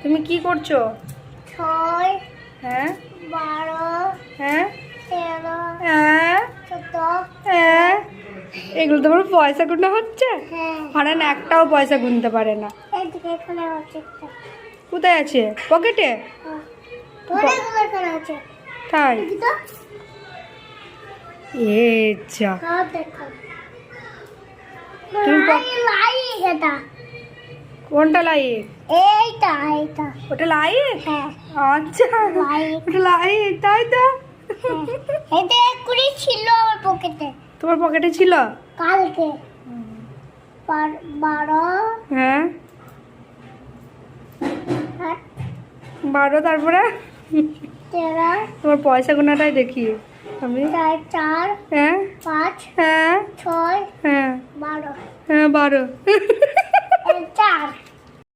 তুমি কি করছো? 6 হ্যাঁ 12 হ্যাঁ 13 হ্যাঁ 14 হ্যাঁ এগুলো তোমার পয়সা গুনা হচ্ছে? হ্যাঁ হারান একটাও পয়সা গুনতে পারে না। এদিকে এখানে আছে একটা। কোথায় আছে? পকেটে? অনেকগুলো এখানে আছে। তাই? দেখি তো। এ যা সব দেখো। তুমি লাইট এটা। কোনটা লাইট? এইটা। ওটা লাইট? হ্যাঁ আচ্ছা লাইট। ওটা লাইট, তাই তো। এটা একুড়ি ছিল আমার পকেটে তোমার পকেটে ছিল? কালকে 12 হ্যাঁ আর 12, তারপরে 13 তোমার পয়সা গোনাটাই দেখি আমি। 4 হ্যাঁ 5 হ্যাঁ 6 হ্যাঁ 12 হ্যাঁ 12। 4